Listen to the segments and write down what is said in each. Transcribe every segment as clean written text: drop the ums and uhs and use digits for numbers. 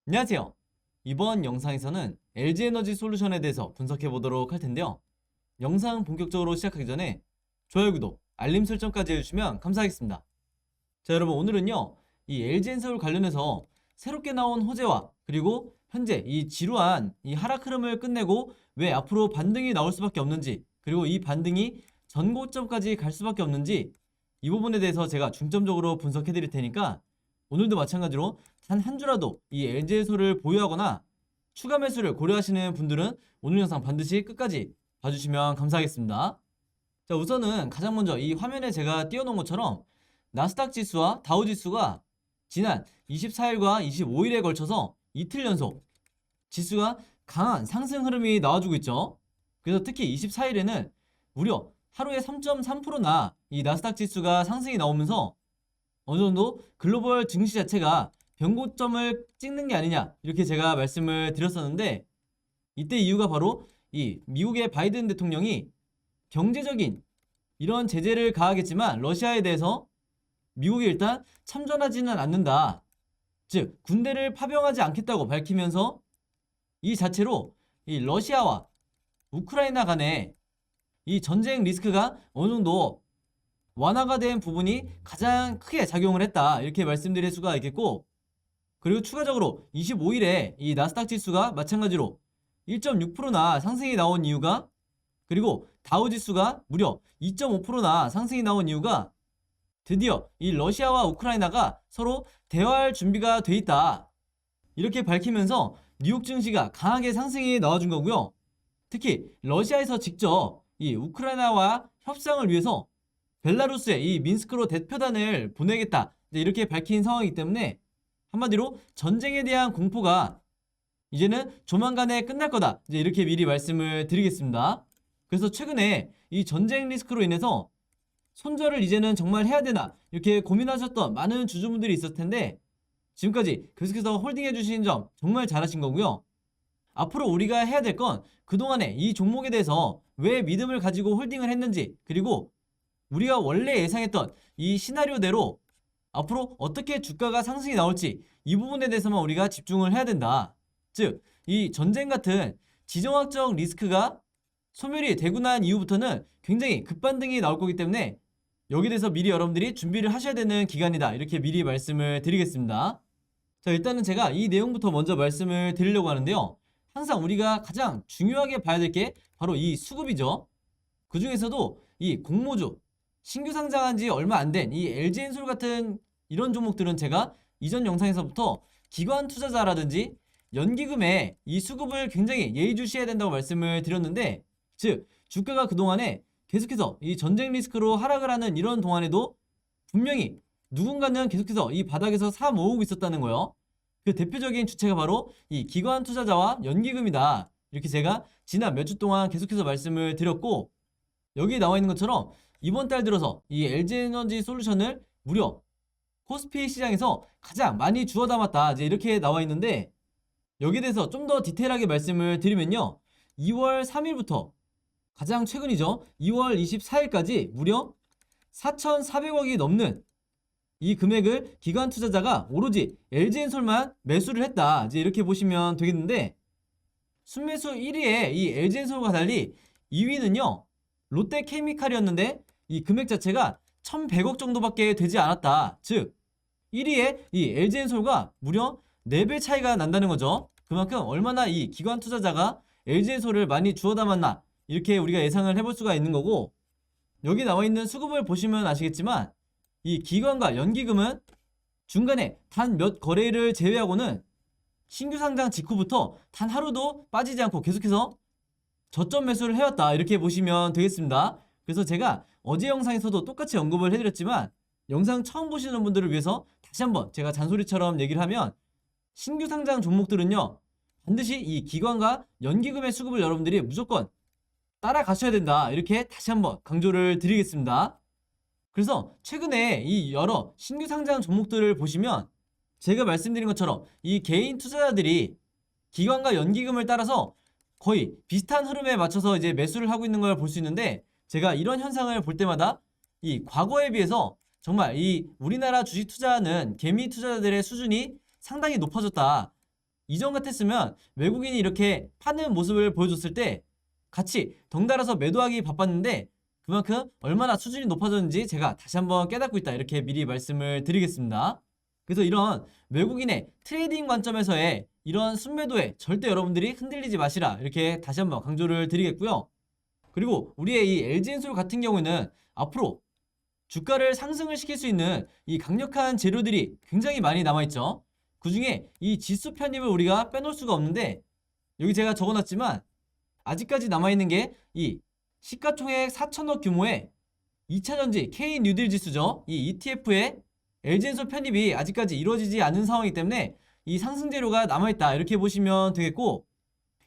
안녕하세요. 이번 영상에서는 LG에너지솔루션에 대해서 분석해 보도록 할 텐데요. 영상 본격적으로 시작하기 전에 좋아요, 구독, 알림 설정까지 해주시면 감사하겠습니다. 자, 여러분, 오늘은요, 이 LG엔서울 관련해서 새롭게 나온 호재와 그리고 현재 이 지루한 이 하락 흐름을 끝내고 왜 앞으로 반등이 나올 수밖에 없는지, 그리고 이 반등이 전고점까지 갈 수밖에 없는지, 이 부분에 대해서 제가 중점적으로 분석해 드릴 테니까 오늘도 마찬가지로 단 한 주라도 이 LG에서를 보유하거나 추가 매수를 고려하시는 분들은 오늘 영상 반드시 끝까지 봐주시면 감사하겠습니다. 자, 우선은 가장 먼저 이 화면에 제가 띄워놓은 것처럼 나스닥 지수와 다우 지수가 지난 24일과 25일에 걸쳐서 이틀 연속 지수가 강한 상승 흐름이 나와주고 있죠. 그래서 특히 24일에는 무려 하루에 3.3%나 이 나스닥 지수가 상승이 나오면서 어느 정도 글로벌 증시 자체가 변고점을 찍는 게 아니냐, 이렇게 제가 말씀을 드렸었는데, 이때 이유가 바로 이 미국의 바이든 대통령이 경제적인 이런 제재를 가하겠지만 러시아에 대해서 미국이 일단 참전하지는 않는다, 즉 군대를 파병하지 않겠다고 밝히면서 이 자체로 이 러시아와 우크라이나 간의 이 전쟁 리스크가 어느 정도 완화가 된 부분이 가장 크게 작용을 했다, 이렇게 말씀드릴 수가 있겠고, 그리고 추가적으로 25일에 이 나스닥 지수가 마찬가지로 1.6%나 상승이 나온 이유가, 그리고 다우 지수가 무려 2.5%나 상승이 나온 이유가 드디어 이 러시아와 우크라이나가 서로 대화할 준비가 돼 있다, 이렇게 밝히면서 뉴욕 증시가 강하게 상승이 나와준 거고요. 특히 러시아에서 직접 이 우크라이나와 협상을 위해서 벨라루스의 이 민스크로 대표단을 보내겠다, 이렇게 밝힌 상황이기 때문에 한마디로 전쟁에 대한 공포가 이제는 조만간에 끝날 거다, 이렇게 미리 말씀을 드리겠습니다. 그래서 최근에 이 전쟁 리스크로 인해서 손절을 이제는 정말 해야 되나, 이렇게 고민하셨던 많은 주주분들이 있었을 텐데 지금까지 계속해서 홀딩해 주신 점 정말 잘하신 거고요. 앞으로 우리가 해야 될 건 그동안에 이 종목에 대해서 왜 믿음을 가지고 홀딩을 했는지, 그리고 우리가 원래 예상했던 이 시나리오대로 앞으로 어떻게 주가가 상승이 나올지, 이 부분에 대해서만 우리가 집중을 해야 된다. 즉, 이 전쟁 같은 지정학적 리스크가 소멸이 되고 난 이후부터는 굉장히 급반등이 나올 거기 때문에 여기에 대해서 미리 여러분들이 준비를 하셔야 되는 기간이다, 이렇게 미리 말씀을 드리겠습니다. 자, 일단은 제가 이 내용부터 먼저 말씀을 드리려고 하는데요. 항상 우리가 가장 중요하게 봐야 될 게 바로 이 수급이죠. 그 중에서도 이 공모주, 신규 상장한 지 얼마 안 된 이 LG엔솔 같은 이런 종목들은 제가 이전 영상에서부터 기관 투자자라든지 연기금에 이 수급을 굉장히 예의주시해야 된다고 말씀을 드렸는데, 즉 주가가 그동안에 계속해서 이 전쟁 리스크로 하락을 하는 이런 동안에도 분명히 누군가는 계속해서 이 바닥에서 사 모으고 있었다는 거예요. 그 대표적인 주체가 바로 이 기관 투자자와 연기금이다, 이렇게 제가 지난 몇 주 동안 계속해서 말씀을 드렸고, 여기 나와 있는 것처럼 이번 달 들어서 이 LG에너지 솔루션을 무려 코스피 시장에서 가장 많이 주워 담았다, 이제 이렇게 나와 있는데, 여기에 대해서 좀 더 디테일하게 말씀을 드리면요, 2월 3일부터 가장 최근이죠, 2월 24일까지 무려 4,400억이 넘는 이 금액을 기관 투자자가 오로지 LG엔솔만 매수를 했다, 이제 이렇게 보시면 되겠는데, 순매수 1위에 이 LG엔솔과 달리 2위는요 롯데케미칼이었는데 이 금액 자체가 1,100억 정도밖에 되지 않았다. 즉 1위에 이 LG엔솔과 무려 4배 차이가 난다는 거죠. 그만큼 얼마나 이 기관 투자자가 LG엔솔을 많이 주워 담았나, 이렇게 우리가 예상을 해볼 수가 있는 거고, 여기 나와 있는 수급을 보시면 아시겠지만 이 기관과 연기금은 중간에 단 몇 거래를 제외하고는 신규 상장 직후부터 단 하루도 빠지지 않고 계속해서 저점 매수를 해왔다, 이렇게 보시면 되겠습니다. 그래서 제가 어제 영상에서도 똑같이 언급을 해드렸지만 영상 처음 보시는 분들을 위해서 다시 한번 제가 잔소리처럼 얘기를 하면, 신규 상장 종목들은요 반드시 이 기관과 연기금의 수급을 여러분들이 무조건 따라가셔야 된다, 이렇게 다시 한번 강조를 드리겠습니다. 그래서 최근에 이 여러 신규 상장 종목들을 보시면 제가 말씀드린 것처럼 이 개인 투자자들이 기관과 연기금을 따라서 거의 비슷한 흐름에 맞춰서 이제 매수를 하고 있는 걸 볼 수 있는데, 제가 이런 현상을 볼 때마다 이 과거에 비해서 정말 이 우리나라 주식 투자하는 개미 투자자들의 수준이 상당히 높아졌다, 이전 같았으면 외국인이 이렇게 파는 모습을 보여줬을 때 같이 덩달아서 매도하기 바빴는데 그만큼 얼마나 수준이 높아졌는지 제가 다시 한번 깨닫고 있다 이렇게 미리 말씀을 드리겠습니다. 그래서 이런 외국인의 트레이딩 관점에서의 이런 순매도에 절대 여러분들이 흔들리지 마시라 이렇게 다시 한번 강조를 드리겠고요. 그리고 우리의 이 LG엔솔 같은 경우에는 앞으로 주가를 상승을 시킬 수 있는 이 강력한 재료들이 굉장히 많이 남아있죠. 그 중에 이 지수 편입을 우리가 빼놓을 수가 없는데 여기 제가 적어놨지만 아직까지 남아있는 게 이 시가총액 4천억 규모의 2차전지 K 뉴딜 지수죠. 이 ETF의 LG엔솔 편입이 아직까지 이루어지지 않은 상황이기 때문에 이 상승 재료가 남아있다 이렇게 보시면 되겠고,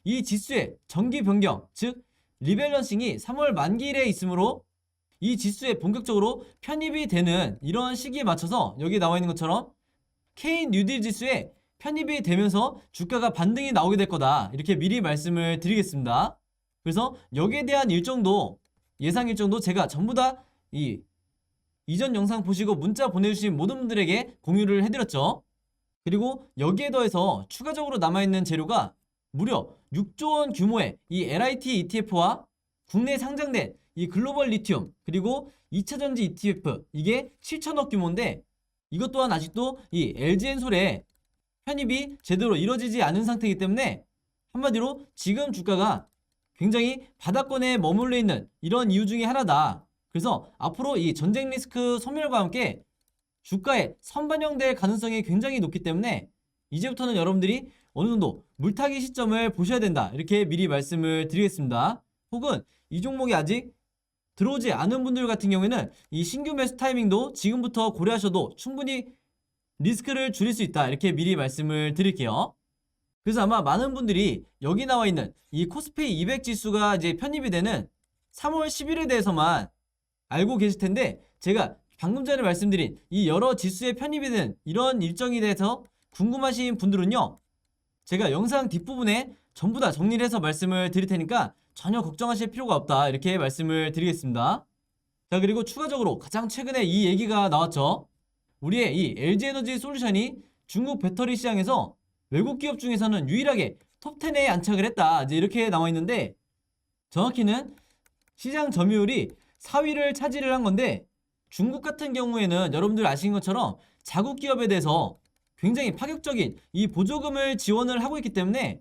이 지수의 정기 변경 즉 리밸런싱이 3월 만기일에 있으므로 이 지수에 본격적으로 편입이 되는 이런 시기에 맞춰서 여기 나와 있는 것처럼 K 뉴딜 지수에 편입이 되면서 주가가 반등이 나오게 될 거다 이렇게 미리 말씀을 드리겠습니다. 그래서 여기에 대한 일정도 예상 일정도 제가 전부 다 이전 영상 보시고 문자 보내주신 모든 분들에게 공유를 해드렸죠. 그리고 여기에 더해서 추가적으로 남아있는 재료가 무려 6조 원 규모의 이 LIT ETF와 국내에 상장된 이 글로벌 리튬 그리고 2차전지 ETF 이게 7천억 규모인데 이것 또한 아직도 이 LG엔솔에 편입이 제대로 이루어지지 않은 상태이기 때문에 한마디로 지금 주가가 굉장히 바닥권에 머물러 있는 이런 이유 중에 하나다. 그래서 앞으로 이 전쟁 리스크 소멸과 함께 주가에 선반영될 가능성이 굉장히 높기 때문에 이제부터는 여러분들이 어느 정도 물타기 시점을 보셔야 된다 이렇게 미리 말씀을 드리겠습니다. 혹은 이 종목이 아직 들어오지 않은 분들 같은 경우에는 이 신규 매수 타이밍도 지금부터 고려하셔도 충분히 리스크를 줄일 수 있다 이렇게 미리 말씀을 드릴게요. 그래서 아마 많은 분들이 여기 나와 있는 이 코스피 200 지수가 이제 편입이 되는 3월 10일에 대해서만 알고 계실 텐데, 제가 방금 전에 말씀드린 이 여러 지수에 편입이 된 이런 일정에 대해서 궁금하신 분들은요, 제가 영상 뒷부분에 전부 다 정리를 해서 말씀을 드릴 테니까 전혀 걱정하실 필요가 없다 이렇게 말씀을 드리겠습니다. 자, 그리고 추가적으로 가장 최근에 이 얘기가 나왔죠. 우리의 이 LG에너지 솔루션이 중국 배터리 시장에서 외국 기업 중에서는 유일하게 톱10에 안착을 했다 이제 이렇게 나와 있는데, 정확히는 시장 점유율이 4위를 차지를 한 건데, 중국 같은 경우에는 여러분들 아시는 것처럼 자국 기업에 대해서 굉장히 파격적인 이 보조금을 지원을 하고 있기 때문에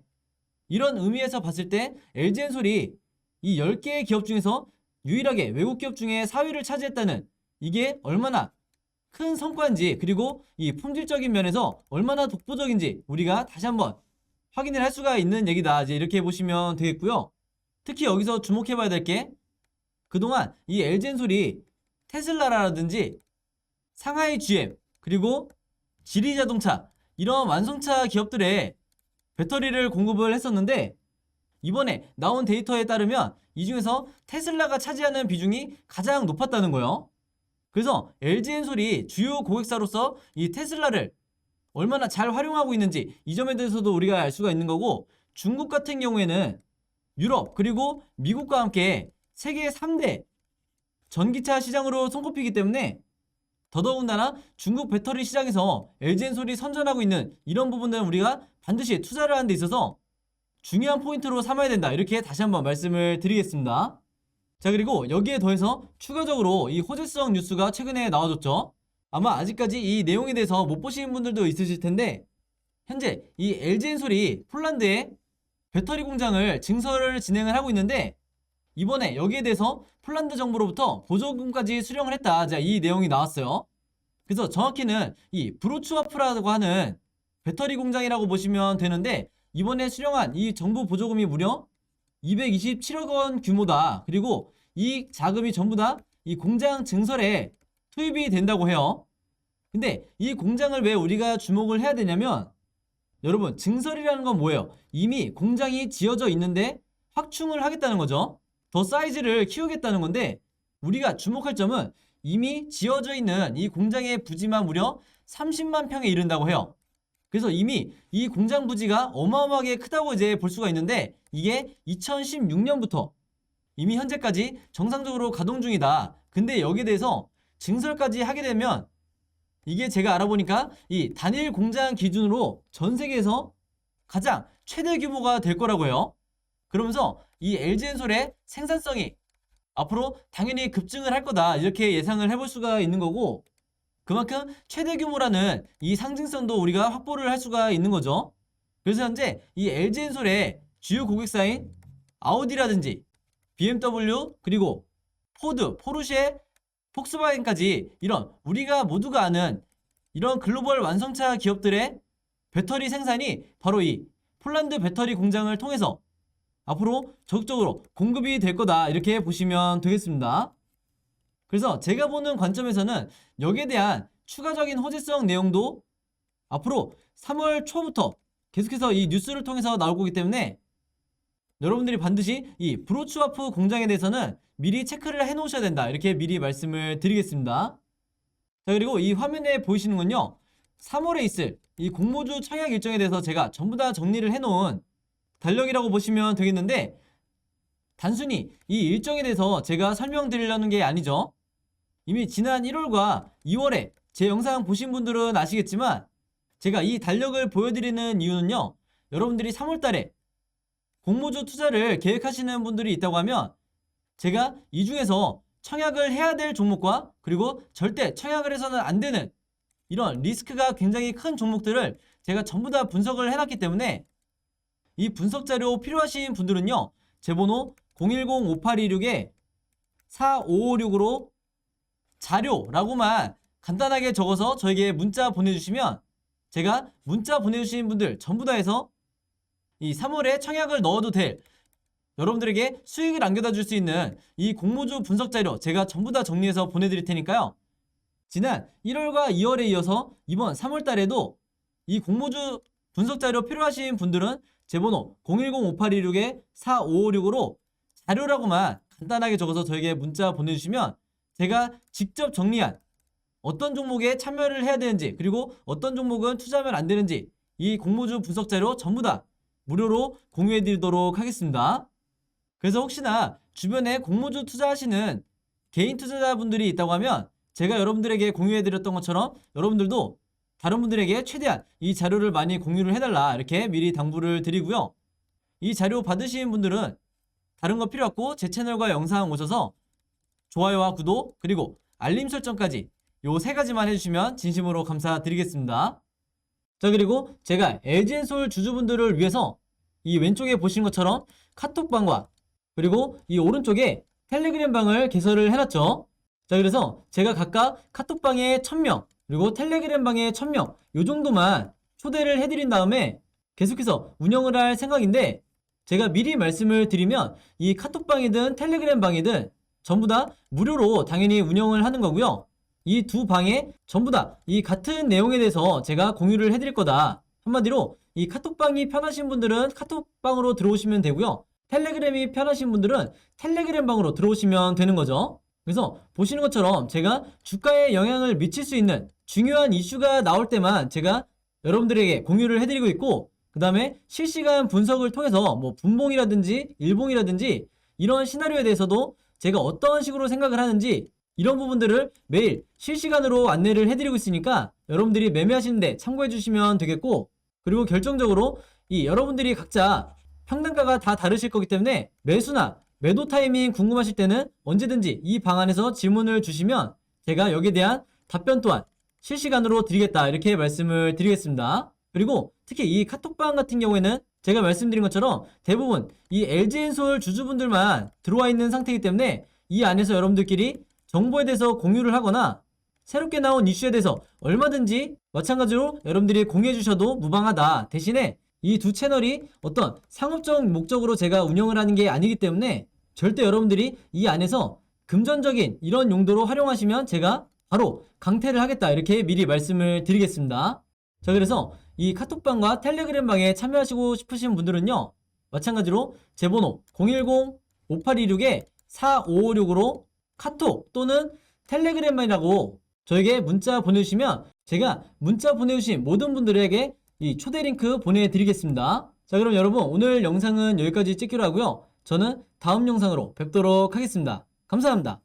이런 의미에서 봤을 때 LG엔솔이 이 10개의 기업 중에서 유일하게 외국 기업 중에 4위를 차지했다는 이게 얼마나 큰 성과인지, 그리고 이 품질적인 면에서 얼마나 독보적인지 우리가 다시 한번 확인을 할 수가 있는 얘기다 이제 이렇게 보시면 되겠고요. 특히 여기서 주목해 봐야 될 게, 그동안 이 LG엔솔이 테슬라라든지 상하이 GM 그리고 지리자동차 이런 완성차 기업들의 배터리를 공급을 했었는데, 이번에 나온 데이터에 따르면 이 중에서 테슬라가 차지하는 비중이 가장 높았다는 거예요. 그래서 LG엔솔이 주요 고객사로서 이 테슬라를 얼마나 잘 활용하고 있는지 이 점에 대해서도 우리가 알 수가 있는 거고, 중국 같은 경우에는 유럽 그리고 미국과 함께 세계 3대 전기차 시장으로 손꼽히기 때문에 더더군다나 중국 배터리 시장에서 LG엔솔이 선전하고 있는 이런 부분들은 우리가 반드시 투자를 하는 데 있어서 중요한 포인트로 삼아야 된다 이렇게 다시 한번 말씀을 드리겠습니다. 자, 그리고 여기에 더해서 추가적으로 이 호재성 뉴스가 최근에 나와줬죠. 아마 아직까지 이 내용에 대해서 못 보신 분들도 있으실 텐데, 현재 이 LG엔솔이 폴란드에 배터리 공장을 증설을 진행을 하고 있는데, 이번에 여기에 대해서 폴란드 정부로부터 보조금까지 수령을 했다. 자, 이 내용이 나왔어요. 그래서 정확히는 이 브로츠와프라고 하는 배터리 공장이라고 보시면 되는데, 이번에 수령한 이 정부 보조금이 무려 227억 원 규모다. 그리고 이 자금이 전부 다 이 공장 증설에 투입이 된다고 해요. 근데 이 공장을 왜 우리가 주목을 해야 되냐면, 여러분, 증설이라는 건 뭐예요? 이미 공장이 지어져 있는데 확충을 하겠다는 거죠. 더 사이즈를 키우겠다는 건데, 우리가 주목할 점은 이미 지어져 있는 이 공장의 부지만 무려 30만 평에 이른다고 해요. 그래서 이미 이 공장 부지가 어마어마하게 크다고 이제 볼 수가 있는데, 이게 2016년부터 이미 현재까지 정상적으로 가동 중이다. 근데 여기에 대해서 증설까지 하게 되면, 이게 제가 알아보니까 이 단일 공장 기준으로 전 세계에서 가장 최대 규모가 될 거라고 해요. 그러면서 이 LG엔솔의 생산성이 앞으로 당연히 급증을 할 거다 이렇게 예상을 해볼 수가 있는 거고, 그만큼 최대 규모라는 이 상징성도 우리가 확보를 할 수가 있는 거죠. 그래서 현재 이 LG엔솔의 주요 고객사인 아우디라든지 BMW, 그리고 포드, 포르쉐, 폭스바겐까지 이런 우리가 모두가 아는 이런 글로벌 완성차 기업들의 배터리 생산이 바로 이 폴란드 배터리 공장을 통해서 앞으로 적극적으로 공급이 될 거다 이렇게 보시면 되겠습니다. 그래서 제가 보는 관점에서는 여기에 대한 추가적인 호재성 내용도 앞으로 3월 초부터 계속해서 이 뉴스를 통해서 나올 거기 때문에 여러분들이 반드시 이 브로츠와프 공장에 대해서는 미리 체크를 해 놓으셔야 된다 이렇게 미리 말씀을 드리겠습니다. 자, 그리고 이 화면에 보이시는 건요, 3월에 있을 이 공모주 청약 일정에 대해서 제가 전부 다 정리를 해 놓은 달력이라고 보시면 되겠는데, 단순히 이 일정에 대해서 제가 설명드리려는 게 아니죠. 이미 지난 1월과 2월에 제 영상 보신 분들은 아시겠지만 제가 이 달력을 보여드리는 이유는요, 여러분들이 3월달에 공모주 투자를 계획하시는 분들이 있다고 하면 제가 이 중에서 청약을 해야 될 종목과 그리고 절대 청약을 해서는 안 되는 이런 리스크가 굉장히 큰 종목들을 제가 전부 다 분석을 해놨기 때문에 이 분석 자료 필요하신 분들은요, 제 번호 010-5826-4556으로 자료라고만 간단하게 적어서 저에게 문자 보내주시면 제가 문자 보내주신 분들 전부 다 해서 이 3월에 청약을 넣어도 될, 여러분들에게 수익을 안겨다 줄 수 있는 이 공모주 분석 자료 제가 전부 다 정리해서 보내드릴 테니까요. 지난 1월과 2월에 이어서 이번 3월 달에도 이 공모주 분석 자료 필요하신 분들은 제 번호 010-5826-4556으로 자료라고만 간단하게 적어서 저에게 문자 보내주시면 제가 직접 정리한 어떤 종목에 참여를 해야 되는지, 그리고 어떤 종목은 투자하면 안 되는지 이 공모주 분석 자료 전부 다 무료로 공유해 드리도록 하겠습니다. 그래서 혹시나 주변에 공모주 투자하시는 개인 투자자분들이 있다고 하면 제가 여러분들에게 공유해 드렸던 것처럼 여러분들도 다른 분들에게 최대한 이 자료를 많이 공유를 해달라 이렇게 미리 당부를 드리고요. 이 자료 받으신 분들은 다른 거 필요 없고 제 채널과 영상 오셔서 좋아요와 구독 그리고 알림 설정까지 요 3가지만 해주시면 진심으로 감사드리겠습니다. 자, 그리고 제가 LG엔솔 주주분들을 위해서 이 왼쪽에 보신 것처럼 카톡방과 그리고 이 오른쪽에 텔레그램 방을 개설을 해놨죠. 자, 그래서 제가 각각 카톡방에 1000명 그리고 텔레그램 방에 1000명 요 정도만 초대를 해드린 다음에 계속해서 운영을 할 생각인데, 제가 미리 말씀을 드리면 이 카톡방이든 텔레그램 방이든 전부 다 무료로 당연히 운영을 하는 거고요. 이 두 방에 전부 다 이 같은 내용에 대해서 제가 공유를 해드릴 거다. 한마디로 이 카톡방이 편하신 분들은 카톡방으로 들어오시면 되고요. 텔레그램이 편하신 분들은 텔레그램 방으로 들어오시면 되는 거죠. 그래서 보시는 것처럼 제가 주가에 영향을 미칠 수 있는 중요한 이슈가 나올 때만 제가 여러분들에게 공유를 해드리고 있고, 그 다음에 실시간 분석을 통해서 뭐 분봉이라든지 일봉이라든지 이런 시나리오에 대해서도 제가 어떤 식으로 생각을 하는지 이런 부분들을 매일 실시간으로 안내를 해드리고 있으니까 여러분들이 매매하시는데 참고해 주시면 되겠고, 그리고 결정적으로 이 여러분들이 각자 평단가가 다 다르실 거기 때문에 매수나 매도 타이밍 궁금하실 때는 언제든지 이 방 안에서 질문을 주시면 제가 여기에 대한 답변 또한 실시간으로 드리겠다 이렇게 말씀을 드리겠습니다. 그리고 특히 이 카톡방 같은 경우에는 제가 말씀드린 것처럼 대부분 이 LG엔솔 주주분들만 들어와 있는 상태이기 때문에 이 안에서 여러분들끼리 정보에 대해서 공유를 하거나 새롭게 나온 이슈에 대해서 얼마든지 마찬가지로 여러분들이 공유해 주셔도 무방하다. 대신에 이 두 채널이 어떤 상업적 목적으로 제가 운영을 하는 게 아니기 때문에 절대 여러분들이 이 안에서 금전적인 이런 용도로 활용하시면 제가 바로 강퇴를 하겠다 이렇게 미리 말씀을 드리겠습니다. 자, 그래서 이 카톡방과 텔레그램 방에 참여하시고 싶으신 분들은요, 마찬가지로 제 번호 010-5826-4556으로 카톡 또는 텔레그램이라고 저에게 문자 보내주시면 제가 문자 보내주신 모든 분들에게 이 초대 링크 보내드리겠습니다. 자, 그럼 여러분 오늘 영상은 여기까지 찍기로 하고요. 저는 다음 영상으로 뵙도록 하겠습니다. 감사합니다.